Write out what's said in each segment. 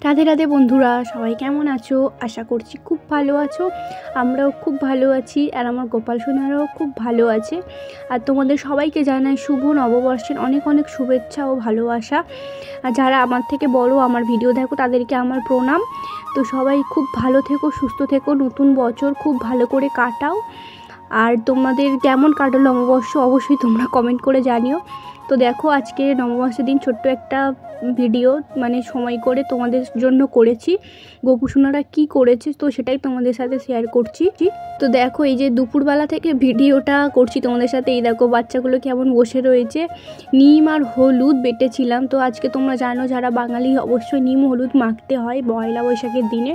রাধে রাধে বন্ধুরা, সবাই কেমন আছো? আশা করছি খুব ভালো আছো। আমরাও খুব ভালো আছি, আর আমার গোপাল সোনারাও খুব ভালো আছে। আর তোমাদের সবাইকে জানাই শুভ নববর্ষের অনেক অনেক শুভেচ্ছা ও ভালোবাসা। আর যারা আমার থেকে বড়, আমার ভিডিও দেখো, তাদেরকে আমার প্রণাম। তো সবাই খুব ভালো থেকো, সুস্থ থেকো, নতুন বছর খুব ভালো করে কাটাও। আর তোমাদের কেমন কাটলো নববর্ষ অবশ্যই তোমরা কমেন্ট করে জানিও। তো দেখো, আজকে নববর্ষের দিন ছোট্ট একটা ভিডিও সময় করে তোমাদের জন্য করেছি। গোপু সোনারা কী করেছে তো সেটাই তোমাদের সাথে শেয়ার করছি। তো দেখো, এই যে দুপুরবেলা থেকে ভিডিওটা করছি তোমাদের সাথে। এই দেখো বাচ্চাগুলো কেমন বসে রয়েছে। নিম আর হলুদ বেটেছিলাম। তো আজকে তোমরা জানো, যারা বাঙালি অবশ্যই নিম হলুদ মাখতে হয় পয়লা বৈশাখের দিনে।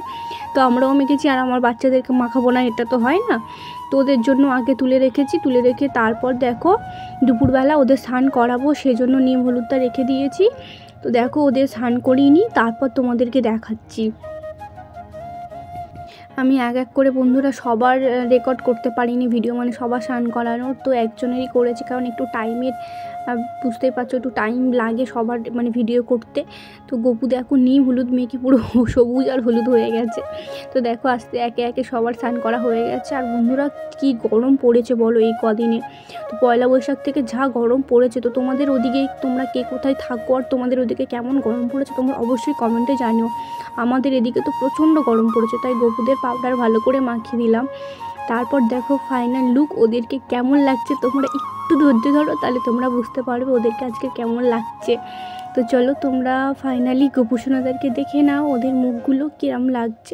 তো আমরাও মেখেছি, আর আমার বাচ্চাদেরকে মাখাবো না এটা তো হয় না। তো ওদের জন্য আগে তুলে রেখে তারপর দেখো দুপুরবেলা ওদের স্নান করাবো, সেজন্য নিম হলুদটা রেখে দিয়েছি। তো দেখো ওদের স্নান করিয়ে নিই, তারপর তোমাদেরকে দেখাচ্ছি। আমি এক করে বন্ধুরা সবার রেকর্ড করতে পারিনি ভিডিও, সবার স্নান করানোর। তো একজনেরই করেছি, কারণ একটু টাইমের বুঝতেই পারছো, একটু টাইম লাগে সবার ভিডিও করতে। তো গপু দেখো নিম হলুদ মেখে পুরো সবুজ আর হলুদ হয়ে গেছে। তো দেখো আস্তে একে সবার স্নান করা হয়ে গেছে। আর বন্ধুরা কি গরম পড়েছে বলো এই কদিনে। তো পয়লা বৈশাখ থেকে যা গরম পড়েছে, তো তোমাদের ওদিকে তোমরা কে কোথায় থাকো আর তোমাদের ওদিকে কেমন গরম পড়েছে তোমরা অবশ্যই কমেন্টে জানিও। আমাদের এদিকে তো প্রচণ্ড গরম পড়েছে, তাই গপুদের পাউডার ভালো করে মাখিয়ে দিলাম। তারপর দেখো ফাইনাল লুক, ওদেরকে কেমন লাগছে তোমরা একটু ধৈর্য ধরো, তাহলে তোমরা বুঝতে পারবে ওদেরকে আজকে কেমন লাগছে। তো চলো তোমরা ফাইনালি গোপু সোনাদেরকে দেখে নাও, ওদের মুখগুলো কিরম লাগছে।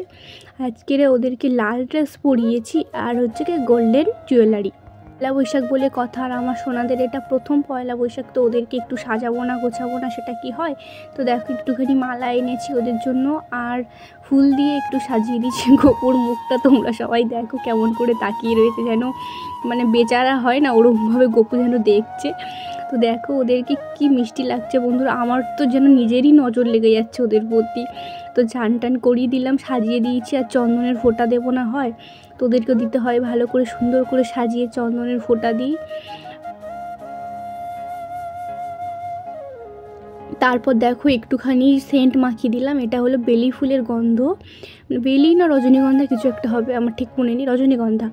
আজকের ওদেরকে লাল ড্রেস পরিয়েছি, আর হচ্ছে কি গোল্ডেন জুয়েলারি। পয়লা বৈশাখ বলে কথা, আর আমার সোনাদের এটা প্রথম পয়লা বৈশাখ। তো ওদেরকে একটু সাজাবো না গোছাবো না সেটা কি হয়। তো দেখো একটুখানি মালা এনেছি ওদের জন্য, আর ফুল দিয়ে একটু সাজিয়ে দিয়েছি গোপুর মুখটা। তোমরা সবাই দেখো কেমন করে তাকিয়ে রয়েছে, যেন বেচারা হয় না, ওরকমভাবে গপু যেন দেখছে। তো দেখো ওদেরকে কি মিষ্টি লাগছে বন্ধুরা, আমার তো যেন নিজেরই নজর লেগে যাচ্ছে ওদের প্রতি। তো চান টান করিয়ে দিলাম, সাজিয়ে দিয়েছি। আর চন্দনের ফোঁটা দেবো না হয়, তো ওদেরকে দিতে হয় ভালো করে সুন্দর করে সাজিয়ে চন্দনের ফোঁটা দিই। তারপর দেখো একটুখানি সেন্ট মাখিয়ে দিলাম, এটা হলো বেলি ফুলের গন্ধ, বেলি না রজনীগন্ধা কিছু একটা হবে, আমার ঠিক মনে নেই, রজনীগন্ধা।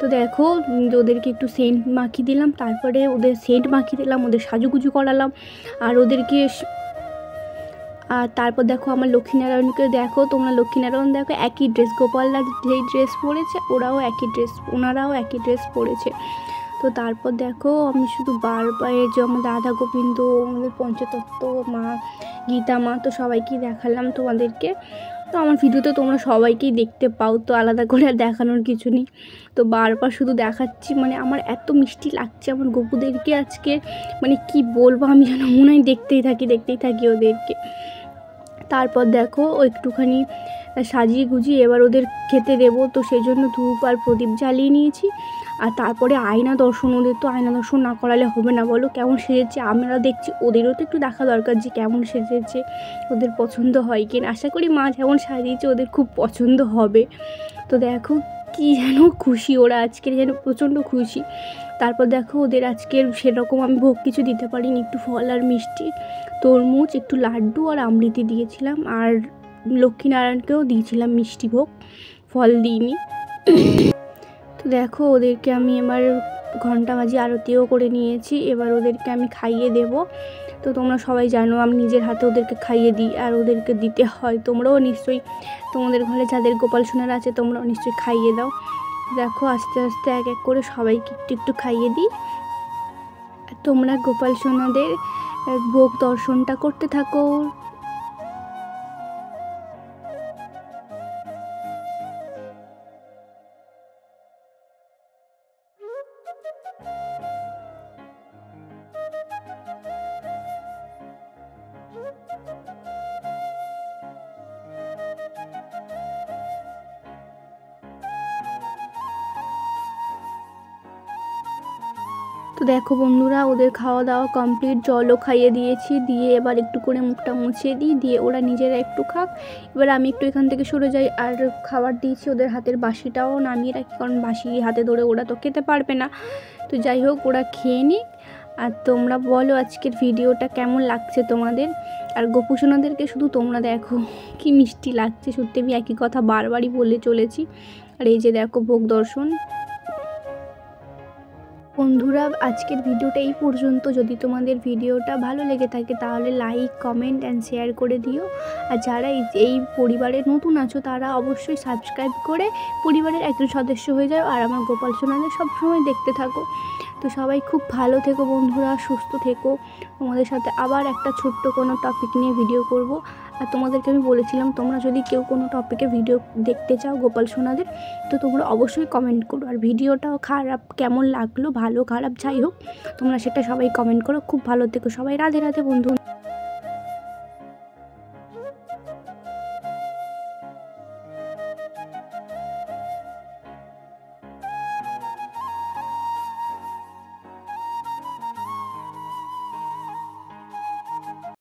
তো দেখো ওদেরকে একটু সেন্ট মাখিয়ে দিলাম, তারপরে ওদের সেন্ট মাখিয়ে দিলাম, ওদের সাজুগুজু করালাম। আর ওদেরকে আর তারপর দেখো আমার লক্ষ্মীনারায়ণকে দেখো, তোমরা লক্ষ্মীনারায়ণ দেখো একই ড্রেস, গোপালরা যেই ড্রেস পরেছে ওরাও একই ড্রেস, ওনারাও একই ড্রেস পরেছে। তো তারপর দেখো আমি শুধু বারবার যে আমাদের রাধা গোবিন্দ, আমাদের পঞ্চতত্ত্ব মা, গীতা মা, তো সবাইকেই দেখালাম তোমাদেরকে। তো আমার ভিডিওতে তোমরা সবাইকেই দেখতে পাও, তো আলাদা করে আর দেখানোর কিছু নেই। তো বারবার শুধু দেখাচ্ছি, আমার এত মিষ্টি লাগছে আমার গপুদেরকে আজকে, কি বলবো, আমি যেন মনে হয় দেখতেই থাকি ওদেরকে। তারপর দেখো একটুখানি সাজিয়ে গুজিয়ে এবার ওদের খেতে দেবো, তো সেই জন্য ধূপ আর প্রদীপ জ্বালিয়ে নিয়েছি। আর তারপরে আয়না দর্শন, ওদের তো আয়না দর্শন না করালে হবে না বলো, কেমন সেজেছে আমরা দেখছি, ওদেরও তো একটু দেখা দরকার যে কেমন সেজেছে, ওদের পছন্দ হয় কিনা। আশা করি মা যেমন সাজিয়েছে ওদের খুব পছন্দ হবে। তো দেখো কি যেন খুশি ওরা, আজকের যেন প্রচণ্ড খুশি। তারপর দেখো ওদের আজকের সেরকম আমি ভোগ কিছু দিতে পারিনি, একটু ফল আর মিষ্টি, তরমুজ, একটু লাড্ডু আর আমৃতি দিয়েছিলাম। আর লক্ষ্মীনারায়ণকেও দিয়েছিলাম মিষ্টি ভোগ, ফল দিইনি। তো দেখো ওদেরকে আমি এবার ঘন্টা বাজি আরতিও করে নিয়েছি, এবার ওদেরকে আমি খাইয়ে দেব। তো তোমরা সবাই জানো আমি নিজের হাতে ওদেরকে খাইয়ে দিই, আর ওদেরকে দিতে হয়। তোমরাও নিশ্চয়ই তোমাদের ঘরে যাদের গোপাল সোনারা আছে তোমরাও নিশ্চয়ই খাইয়ে দাও। দেখো আস্তে আস্তে এক করে সবাইকে একটু খাইয়ে দিই। তোমরা গোপাল সোনাদের ভোগ দর্শনটা করতে থাকো। তো দেখো বন্ধুরা ওদের খাওয়া দাওয়া কমপ্লিট, জলও খাইয়ে দিয়েছি, দিয়ে এবার একটু করে মুখটা মুছিয়ে দিই, দিয়ে ওরা নিজেরা একটু খাক। এবার আমি একটু এখান থেকে সরে যাই, আর খাবার দিয়েছি ওদের হাতের বাসিটাও নামিয়ে রাখি, কারণ বাসি হাতে ধরে ওরা তো খেতে পারবে না। তো যাই হোক ওরা খেয়ে নিক, আর তোমরা বলো আজকের ভিডিওটা কেমন লাগছে তোমাদের। আর গোপুসোনাদেরকে শুধু তোমরা দেখো কি মিষ্টি লাগছে, সত্যি আমি একই কথা বারবারই বলে চলেছি। আর এই যে দেখো ভোগ দর্শন। বন্ধুরা আজকের ভিডিওটা এই পর্যন্ত। যদি তোমাদের ভিডিওটা ভালো লেগে থাকে তাহলে লাইক, কমেন্ট অ্যান্ড শেয়ার করে দিও। আর যারা এই পরিবারে নতুন আছো তারা অবশ্যই সাবস্ক্রাইব করে পরিবারের একজন সদস্য হয়ে যাও। আর আমার গোপাল সোনাদের সবসময় দেখতে থাকো। তো সবাই খুব ভালো থেকো বন্ধুরা, সুস্থ থেকো। তোমাদের সাথে আবার একটা ছোট্ট কোনো টপিক নিয়ে ভিডিও করব। আর তোমাদেরকে আমি বলেছিলাম তোমরা যদি কেউ কোনো টপিকে ভিডিও দেখতে চাও গোপাল সোনাদের, তো তোমরা অবশ্যই কমেন্ট করো। আর ভিডিওটাও খারাপ কেমন লাগলো, ভালো খারাপ যাই হোক, তোমরা সেটা সবাই কমেন্ট করো। খুব ভালো থেকো সবাই। রাধে রাধে বন্ধু।